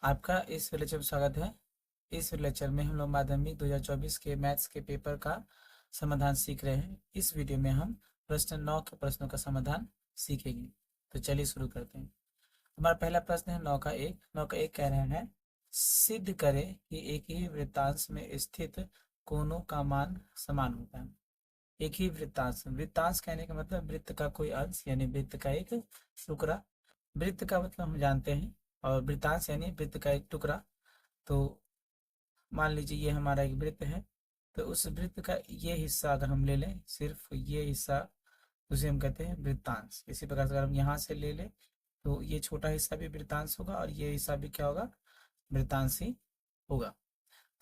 आपका इस लेक्चर में स्वागत है। इस लेक्चर में हम लोग माध्यमिक 2024 के मैथ्स के पेपर का समाधान सीख रहे हैं। इस वीडियो में हम प्रश्न 9 के प्रश्नों का समाधान सीखेंगे। तो चलिए शुरू करते हैं। हमारा पहला प्रश्न है 9 का एक कह रहे हैं, सिद्ध करें कि एक ही वृत्तांश में स्थित कोनों का मान समान होता है। एक ही वृत्तांश, वृत्तांश कहने का मतलब वृत्त का कोई अंश यानी वृत्त का एक टुकड़ा। वृत्त का मतलब हम जानते हैं, और वृत्तांश यानी वृत्त का एक टुकड़ा। तो मान लीजिए ये हमारा एक वृत्त है, तो उस वृत्त का ये हिस्सा अगर हम ले लें, सिर्फ ये हिस्सा, उसे हम कहते हैं वृत्तांश। इसी प्रकार से अगर हम यहाँ से ले लें तो ये छोटा हिस्सा भी वृत्तांश होगा और ये हिस्सा भी क्या होगा, वृत्तांश ही होगा।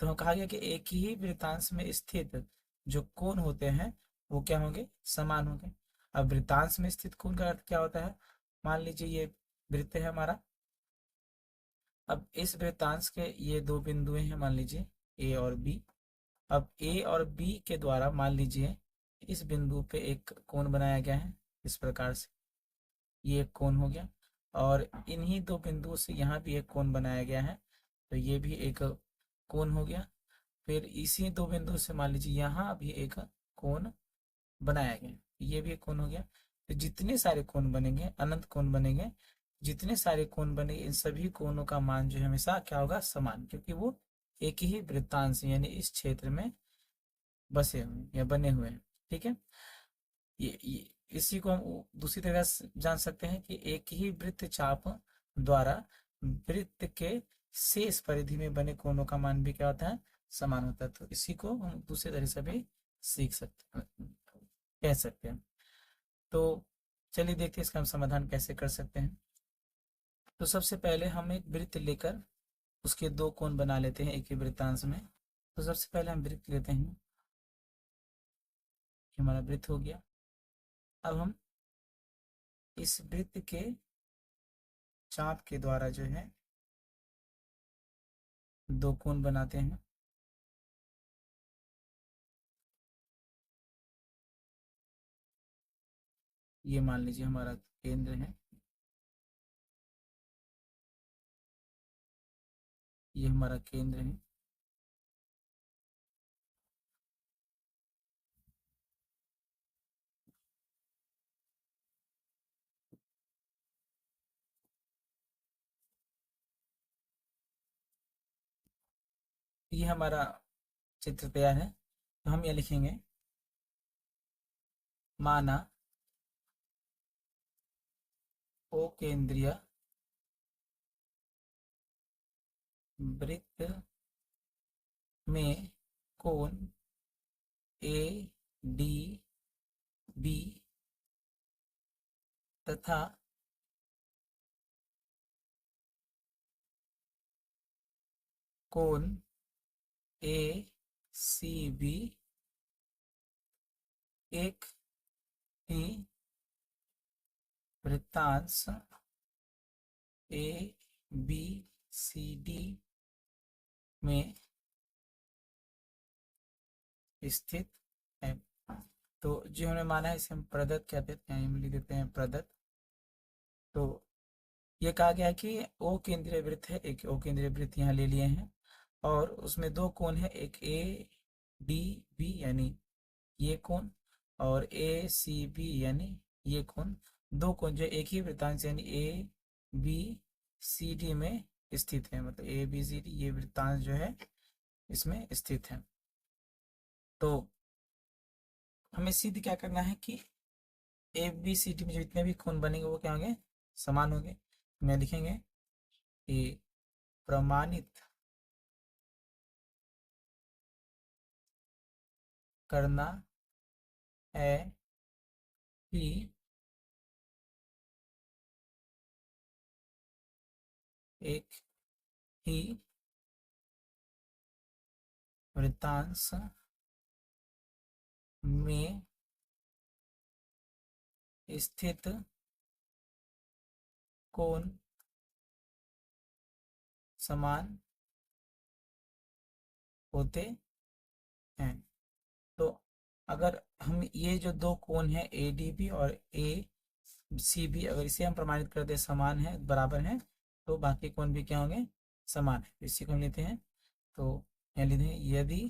तो हम कहा गया कि एक ही वृत्तांश में स्थित जो कोण होते हैं वो क्या होंगे, समान होंगे। अब वृत्तांश में स्थित कोण का अर्थ क्या होता है, मान लीजिए ये वृत्त है हमारा। अब इस वृत्तांश के ये दो बिंदुएं हैं, मान लीजिए ए और बी। अब ए और बी के द्वारा मान लीजिए इस बिंदु पे एक कोण बनाया गया है, इस प्रकार से ये एक कोण हो गया। और इन्हीं दो बिंदुओं से यहाँ भी एक कोण बनाया गया है, तो ये भी एक कोण हो गया। फिर इसी दो बिंदु से मान लीजिए यहाँ भी एक कोण बनाया गया, ये भी एक कोण हो गया। तो जितने सारे कोण बनेंगे, अनंत कोण बनेंगे, जितने सारे कोण बनेंगे, इन सभी कोणों का मान जो है हमेशा क्या होगा, समान, क्योंकि वो एक ही वृत्तांश यानी इस क्षेत्र में बसे हुए या बने हुए हैं। ठीक है, ये इसी को हम दूसरी तरह से जान सकते हैं कि एक ही वृत्त चाप द्वारा वृत्त के शेष परिधि में बने कोणों का मान भी क्या होता है, समान होता है। तो इसी को हम दूसरे तरह से भी सीख सकते हैं, कह सकते हैं। तो चलिए देखते हैं इसका हम समाधान कैसे कर सकते हैं। तो सबसे पहले हम एक वृत्त लेकर उसके दो कोण बना लेते हैं एक ही वृत्तांश में। तो सबसे पहले हम वृत्त लेते हैं, ये हमारा वृत्त हो गया। अब हम इस वृत्त के चाप के द्वारा जो है दो कोण बनाते हैं। ये मान लीजिए हमारा केंद्र है, ये हमारा केंद्र है। ये हमारा चित्र तैयार है। तो हम ये लिखेंगे, माना ओ केंद्रीय वृत्त में कोण ए डी बी तथा कोण ए सी बी एक ही वृत्तांश ए बी सी डी में स्थित है। तो जो हमने माना है इसे हम प्रदत्त कहते हैं, हम लिख देते हैं प्रदत्त। तो ये कहा गया है कि ओ केंद्रीय वृत्त है, एक ओ केंद्रीय वृत्त यहाँ ले लिए हैं, और उसमें दो कोण है, एक ए डी बी यानी ये कोण, और ए सी बी यानी ये कोण। दो कोण जो एक ही वृत्तांश यानी ए बी सी डी में स्थित है, मतलब ए बी सी डी ये वृत्तांश जो है इसमें स्थित है। तो हमें सिद्ध क्या करना है कि ए बी सी डी में जितने भी कोण बनेंगे वो क्या होंगे, समान होंगे। मैं लिखेंगे कि प्रमाणित करना है कि एक ही वृत्तांश में स्थित कोण समान होते हैं। तो अगर हम ये जो दो कोण है ए डी बी और ए सी बी, अगर इसे हम प्रमाणित कर दे समान है, बराबर है, तो बाकी कोण भी क्या होंगे, समान है। इसी को हम लेते हैं, तो यहाँ लेते हैं यदि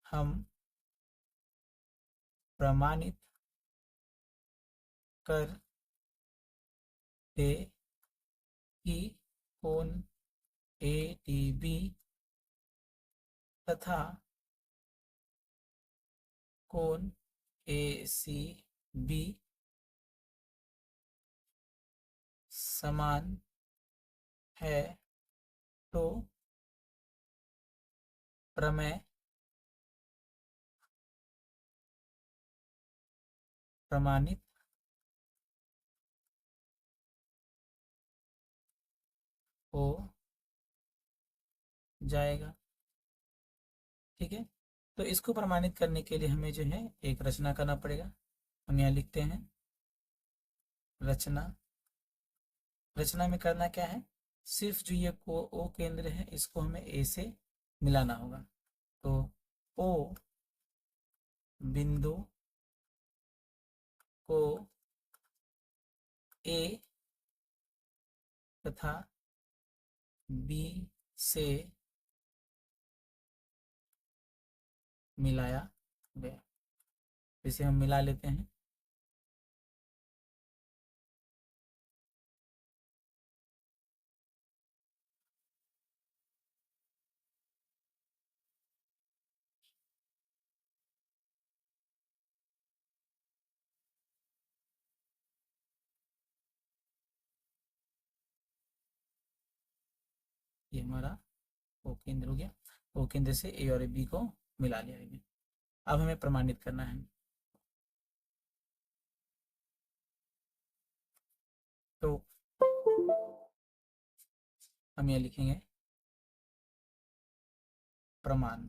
हम प्रमाणित कर दे कि कोण ADB तथा कोण ACB समान है, तो प्रमेय प्रमाणित हो जाएगा। ठीक है, तो इसको प्रमाणित करने के लिए हमें जो है एक रचना करना पड़ेगा। हम यहाँ लिखते हैं रचना। रचना में करना क्या है, सिर्फ जो ये को ओ केंद्र है इसको हमें ए से मिलाना होगा। तो ओ बिंदु को ए तथा बी से मिलाया गया। इसे हम मिला लेते हैं। ये हमारा ओ केंद्र हो गया। ओ केंद्र से ए और बी को मिला लिया गया। अब हमें प्रमाणित करना है, तो हम ये लिखेंगे प्रमाण।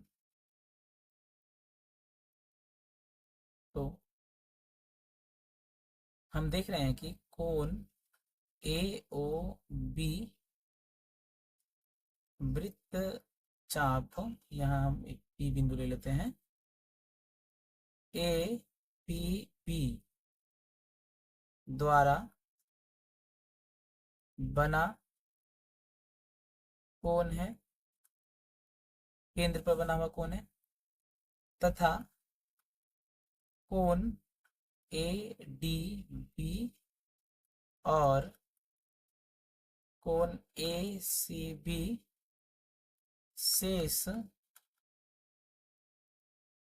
तो हम देख रहे हैं कि कोण AOB वृत्त चाप, यहाँ हम एक P बिंदु ले लेते हैं, APB द्वारा बना कोण है, केंद्र पर बना हुआ कोण है, तथा कोण ADB और कोण ACB शेष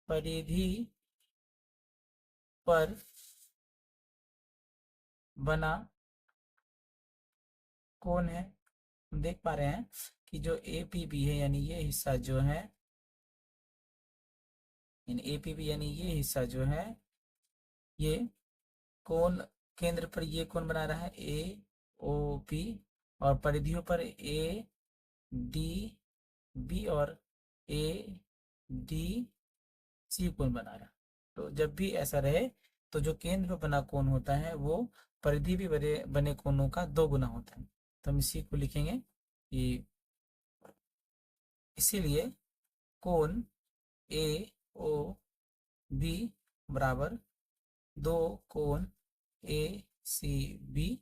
परिधि पर बना कोण है। हम देख पा रहे हैं कि जो APB है यानी ये हिस्सा जो है, APB यानी ये हिस्सा जो है, ये कोण केंद्र पर ये कोण बना रहा है AOP, और परिधियों पर ADB और ADC कोण बना रहा है। तो जब भी ऐसा रहे तो जो केंद्र पर बना कोण होता है वो परिधि भी बने कोणों का 2 गुना होता है। तो हम इसी को लिखेंगे कि इसीलिए कोण AOB बराबर 2 कोण ACB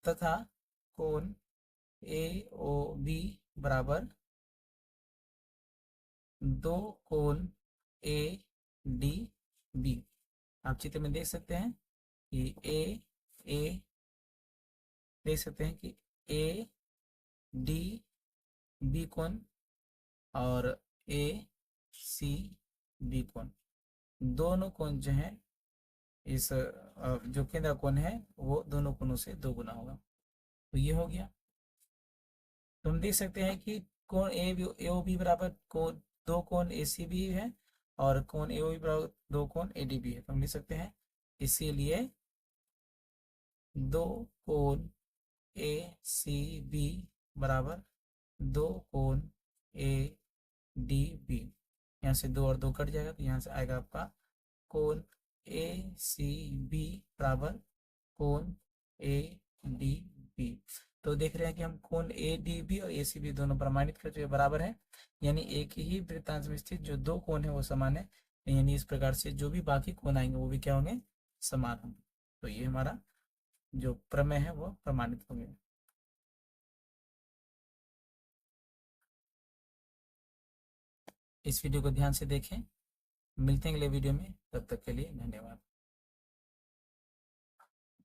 तथा कोण AOB बराबर 2 कोण ADB। आप चित्र में देख सकते हैं कि देख सकते हैं कि ADB कोण और ACB कोण, दोनों कोण जो है इस जो केंद्र कोण है वो दोनों कोणों से 2 गुना होगा। तो ये हो गया। तो हम देख सकते हैं कि कोण AOB बराबर 2 कोण ACB है और कोण AOB बराबर 2 कोण ADB है। तो हम लिख सकते हैं इसीलिए 2 कोण ACB बराबर 2 कोण ADB। यहाँ से 2 और 2 कट जाएगा, तो यहाँ से आएगा आपका कोण ACB बराबर कोण ADB। तो देख रहे हैं कि हम कोण ADB और ACB दोनों प्रमाणित कर जो बराबर है, यानी एक ही वृत्तांश में स्थित जो 2 कोण है वो समान है, यानी इस प्रकार से जो भी बाकी कोण आएंगे वो भी क्या होंगे, समान होंगे। तो ये हमारा जो प्रमेय है वो प्रमाणित हो गया। इस वीडियो को ध्यान से देखें। मिलते हैं अगले वीडियो में, तब तक के लिए धन्यवाद।